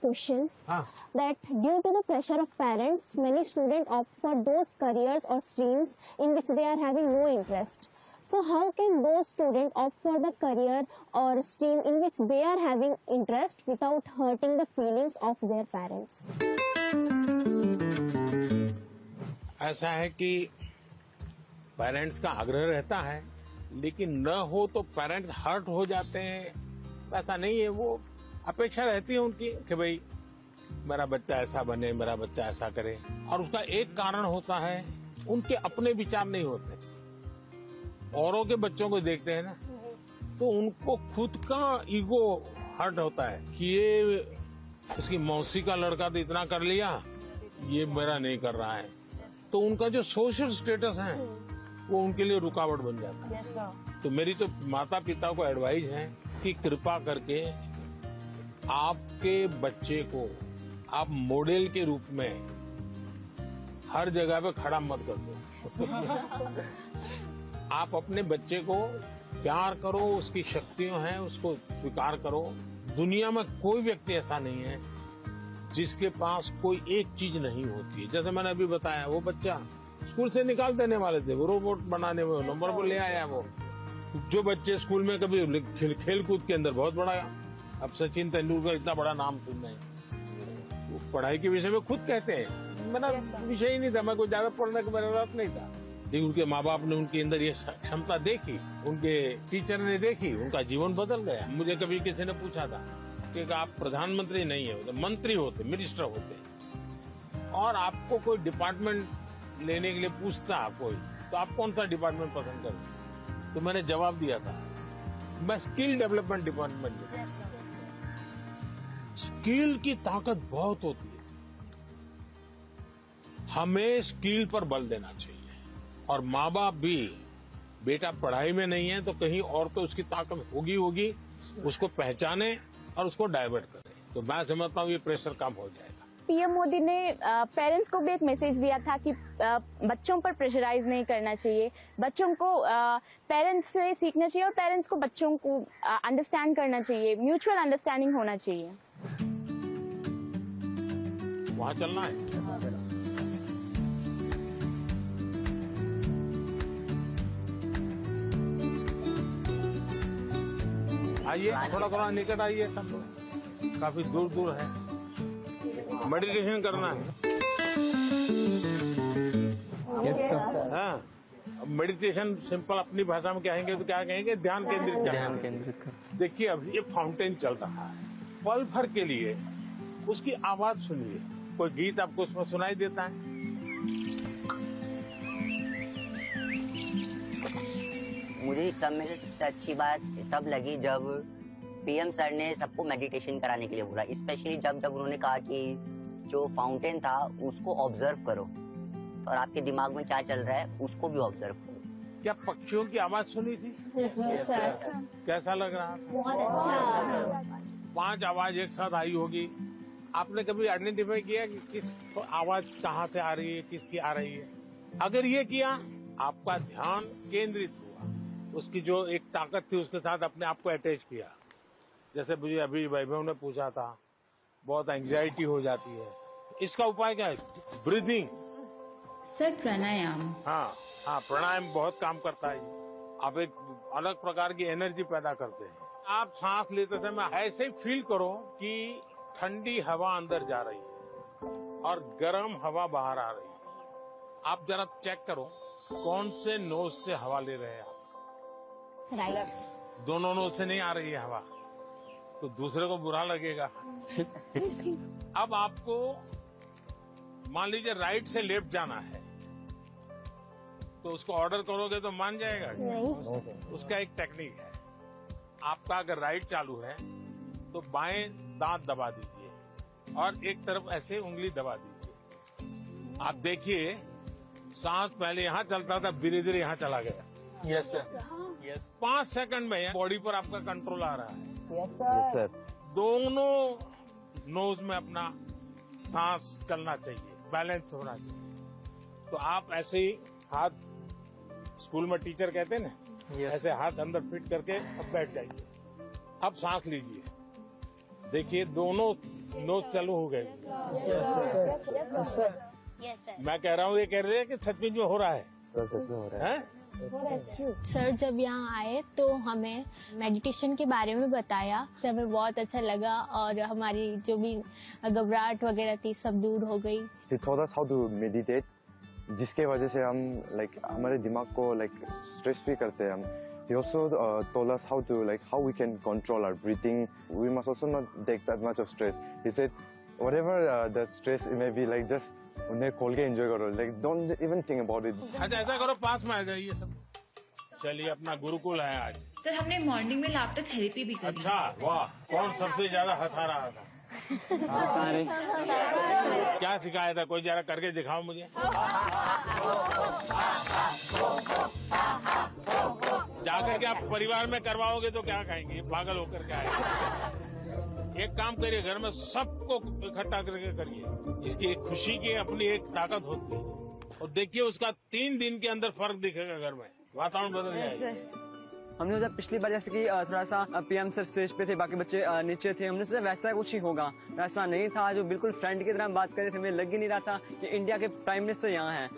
question that due to the pressure of parents, many students opt for those careers or streams in which they are having no interest. So how can those students opt for the career or stream in which they are having interest without hurting the feelings of their parents? ऐसा है कि parents का आग्रह रहता है, लेकिन न हो तो पेरेंट्स हर्ट हो जाते हैं। ऐसा नहीं है, वो अपेक्षा रहती है उनकी कि भाई मेरा बच्चा ऐसा बने, मेरा बच्चा ऐसा करे। और उसका एक कारण होता है, उनके अपने विचार नहीं होते। औरों के बच्चों को देखते हैं ना, तो उनको खुद का ईगो हर्ट होता है कि ये उसकी मौसी का लड़का तो इतना कर लिया, ये मेरा नहीं कर रहा है। तो उनका जो सोशल स्टेटस है वो उनके लिए रुकावट बन जाता है। तो मेरी तो माता पिता को एडवाइस है कि कृपा करके आपके बच्चे को आप मॉडल के रूप में हर जगह पे खड़ा मत कर दो। आप अपने बच्चे को प्यार करो, उसकी शक्तियां हैं उसको स्वीकार करो। दुनिया में कोई व्यक्ति ऐसा नहीं है जिसके पास कोई एक चीज नहीं होती है। जैसे मैंने अभी बताया, वो बच्चा स्कूल से निकाल देने वाले थे, वो रोबोट बनाने में नंबर पर ले आया। वो जो बच्चे स्कूल में कभी खेल कूद के अंदर बहुत बड़ा, अब सचिन तेंदुलकर इतना बड़ा नाम सुन रहे हैं, वो पढ़ाई के विषय में खुद कहते हैं मेरा विषय ही नहीं था, मैं कोई ज्यादा पढ़ने का मेरा रस नहीं था। लेकिन उनके माँ बाप ने उनके अंदर ये क्षमता देखी, उनके टीचर ने देखी, उनका जीवन बदल गया। मुझे कभी किसी ने पूछा था कि आप प्रधानमंत्री नहीं है, मंत्री होते, मिनिस्टर होते, और आपको कोई डिपार्टमेंट लेने के लिए पूछता कोई, तो आप कौन सा डिपार्टमेंट पसंद करें? तो मैंने जवाब दिया था, मैं स्किल डेवलपमेंट डिपार्टमेंट लूंगा। स्किल की ताकत बहुत होती है, हमें स्किल पर बल देना चाहिए। और माँ बाप भी, बेटा पढ़ाई में नहीं है तो कहीं और तो उसकी ताकत होगी, उसको पहचाने और उसको डाइवर्ट करें। तो मैं समझता हूँ ये प्रेशर कम हो जाएगा। पीएम मोदी ने पेरेंट्स को भी एक मैसेज दिया था कि बच्चों पर प्रेशराइज नहीं करना चाहिए, बच्चों को पेरेंट्स से सीखना चाहिए और पेरेंट्स को बच्चों को अंडरस्टैंड करना चाहिए, म्यूचुअल अंडरस्टैंडिंग होना चाहिए। वहाँ चलना है। आइए, थोड़ा थोड़ा निकट आइए, सब लोग काफी दूर दूर है। मेडिटेशन करना है। Yes sir. हाँ, मेडिटेशन सिंपल अपनी भाषा में कहेंगे तो क्या कहेंगे? ध्यान केंद्रित करना। ध्यान केंद्रित कर। देखिए, अभी ये फाउंटेन चल रहा है, पल भर के लिए उसकी आवाज सुनिए। कोई गीत आपको उसमें सुनाई देता है? मुझे इस सब में से सबसे अच्छी बात तब लगी जब पीएम सर ने सबको मेडिटेशन कराने के लिए बोला, स्पेशली जब उन्होंने कहा कि जो फाउंटेन था उसको ऑब्जर्व करो और आपके दिमाग में क्या चल रहा है उसको भी ऑब्जर्व करो। क्या पक्षियों की आवाज सुनी थी? कैसा लग रहा था? बहुत अच्छा। 5 आवाज एक साथ आई होगी। आपने कभी आइडेंटिफाई किया कि किस आवाज कहाँ से आ रही है, किसकी आ रही है? अगर ये किया, आपका ध्यान केंद्रित हुआ, उसकी जो एक ताकत थी उसके साथ अपने आप को अटैच किया। जैसे मुझे अभी वैभव ने पूछा था, बहुत एंजाइटी हो जाती है, इसका उपाय क्या है? ब्रीदिंग। सर प्राणायाम। हाँ, प्राणायाम बहुत काम करता है। आप एक अलग प्रकार की एनर्जी पैदा करते हैं। आप सांस लेते समय ऐसे ही फील करो कि ठंडी हवा अंदर जा रही है और गर्म हवा बाहर आ रही है। आप जरा चेक करो कौन से नोज से हवा ले रहे हैं आप। राइट। दोनों नोज से नहीं आ रही है हवा तो दूसरे को बुरा लगेगा। अब आपको मान लीजिए राइट से लेफ्ट जाना है तो उसको ऑर्डर करोगे तो मान जाएगा? नहीं। उसका एक टेक्निक है। आपका अगर राइट चालू है तो बाएं दांत दबा दीजिए और एक तरफ ऐसे उंगली दबा दीजिए। आप देखिए, सांस पहले यहाँ चलता था, धीरे धीरे यहाँ चला गया। Yes sir. यस, 5 सेकंड में बॉडी पर आपका कंट्रोल आ रहा है। Yes sir. दोनों नोज में अपना सांस चलना चाहिए, बैलेंस होना चाहिए। तो आप ऐसे ही हाथ, स्कूल में टीचर कहते हैं ना, ऐसे हाथ अंदर फिट करके अब बैठ जाइए। अब सांस लीजिए, देखिए दोनों नोट चालू हो गए। मैं कह रहा हूँ, ये कह रहे हैं कि सचमुच में हो रहा है। सर सच में हो रहा है। सर जब यहाँ आए तो हमें मेडिटेशन के बारे में बताया, तो हमें बहुत अच्छा लगा और हमारी जो भी घबराहट वगैरह थी सब दूर हो गई। He taught us how to meditate, जिसके वजह से हम हमारे दिमाग को स्ट्रेस फ्री करते हैं हम। He also told us how we can control our breathing. We must also not take that much of stress. He said, whatever that stress it may be, just उन्हें खोल के एंजॉय करो, don't even think about it. अच्छा ऐसा करो, पास में आ जाइए सब। चलिए, अपना गुरुकुल है आज। सर हमने मॉर्निंग में लाफ्टर थेरेपी भी करी। अच्छा, वाह। कौन सबसे ज्यादा हंसा रहा था? सारे। क्या सिखाया था? कोई जरा करके दिखाओ मुझे। जाकर के आप परिवार में करवाओगे तो क्या कहेंगे? पागल होकर के आए। एक काम करिए, घर में सबको इकट्ठा करके करिए। इसकी एक खुशी की अपनी एक ताकत होती है, और देखिए उसका 3 दिन के अंदर फर्क दिखेगा घर में, वातावरण बदल जाएगा। हमने सोचा पिछली बार जैसे कि थोड़ा सा पीएम सर स्टेज पे थे, बाकी बच्चे नीचे थे, हमने सोचा वैसा कुछ ही होगा। वैसा नहीं था, जो बिल्कुल फ्रेंड की तरह बात कर रहे थे। हमें लग ही नहीं रहा था कि इंडिया के प्राइम मिनिस्टर यहाँ हैं।